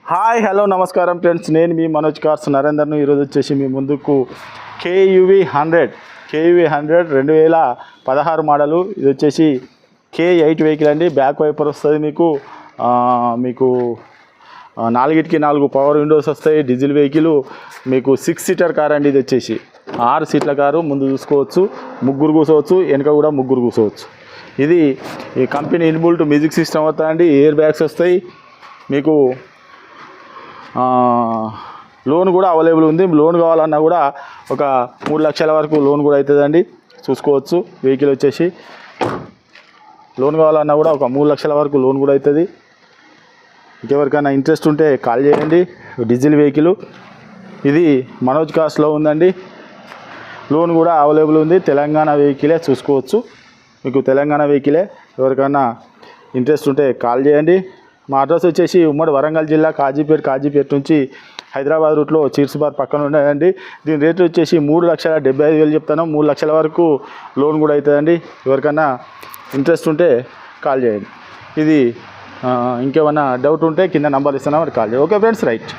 Hi hello నమస్కారం friends, నేను మీ Manoj cars నరేందర్ను. ఈరోజు వచ్చేసి మీ ముందుకు కేయువి 100 2016 మోడలు. ఇది వచ్చేసి K8 వెహికల్ అండి. బ్యాక్ వైపర్ వస్తుంది మీకు 4కి 4 పవర్ విండోస్ వస్తాయి. డీజిల్ వెహికల్ మీకు 6 సీటర్ కార్ అండి. ఇది వచ్చేసి 6 సీట్ల కారు. ముందు చూసుకోవచ్చు, ముగ్గురు కూర్చోవచ్చు, వెనక కూడా ముగ్గురు కూర్చోవచ్చు. ఇది ఈ కంపెనీ ఇన్బుల్ట్ మ్యూజిక్ సిస్టమ్ వస్తుందండి. ఎయిర్ బ్యాగ్స్ వస్తాయి. మీకు లోన్ కూడా అవైలబుల్ ఉంది. లోన్ కావాలన్నా కూడా ఒక 3 లక్షల వరకు లోన్ కూడా అవుతుందండి. చూసుకోవచ్చు. వెహికల్ వచ్చేసి లోన్ కావాలన్నా కూడా ఒక 3 లక్షల వరకు లోన్ కూడా అవుతుంది. ఇంకెవరికైనా ఇంట్రెస్ట్ ఉంటే కాల్ చేయండి. డీజిల్ వెహికల్ ఇది మనోజ్ కార్స్లో ఉందండి. లోన్ కూడా అవైలబుల్ ఉంది. తెలంగాణ వెహికలే. చూసుకోవచ్చు. మీకు తెలంగాణ వెహికలే. ఎవరికైనా ఇంట్రెస్ట్ ఉంటే కాల్ చేయండి. మా అడ్రస్ వచ్చేసి ఉమ్మడి వరంగల్ జిల్లా కాజీపేట నుంచి హైదరాబాద్ రూట్లో చీర్స్బార్ పక్కన ఉండదండి. దీని రేట్ వచ్చేసి 3,75,000 చెప్తాను. 3 లక్షల వరకు లోన్ కూడా అవుతుందండి. ఎవరికైనా ఇంట్రెస్ట్ ఉంటే కాల్ చేయండి. ఇది ఇంకేమైనా డౌట్ ఉంటే కింద నంబర్ ఇస్తున్నాం, కాల్ చేయండి. Okay friends, right.